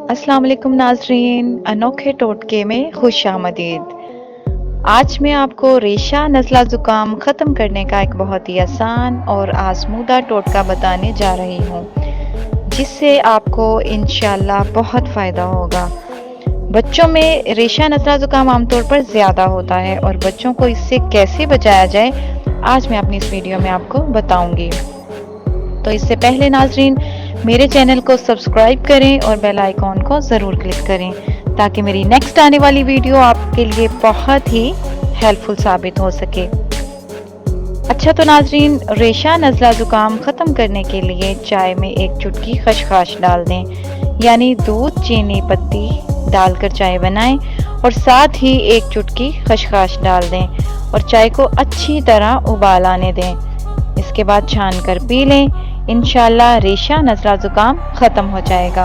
अस्सलाम वालेकुम नाजरीन, अनोखे टोटके में खुश आमदीद। आज मैं आपको रेशा नज़ला ज़ुकाम ख़त्म करने का एक बहुत ही आसान और आजमूदा टोटका बताने जा रही हूँ, जिससे आपको इंशाल्लाह बहुत फ़ायदा होगा। बच्चों में रेशा नज़ला ज़ुकाम आमतौर पर ज़्यादा होता है और बच्चों को इससे कैसे बचाया जाए, आज मैं अपनी इस वीडियो में आपको बताऊंगी। तो इससे पहले नाजरीन, मेरे चैनल को सब्सक्राइब करें और बेल आइकॉन को ज़रूर क्लिक करें ताकि मेरी नेक्स्ट आने वाली वीडियो आपके लिए बहुत ही हेल्पफुल साबित हो सके। अच्छा तो नाजरीन, रेशा नज़ला ज़ुकाम ख़त्म करने के लिए चाय में एक चुटकी खसखस डाल दें, यानी दूध, चीनी, पत्ती डालकर चाय बनाएं और साथ ही एक चुटकी खसखस डाल दें और चाय को अच्छी तरह उबाल आने दें। इसके बाद छान कर पी लें। इंशाल्लाह रेशा नज़ला ज़ुकाम ख़त्म हो जाएगा।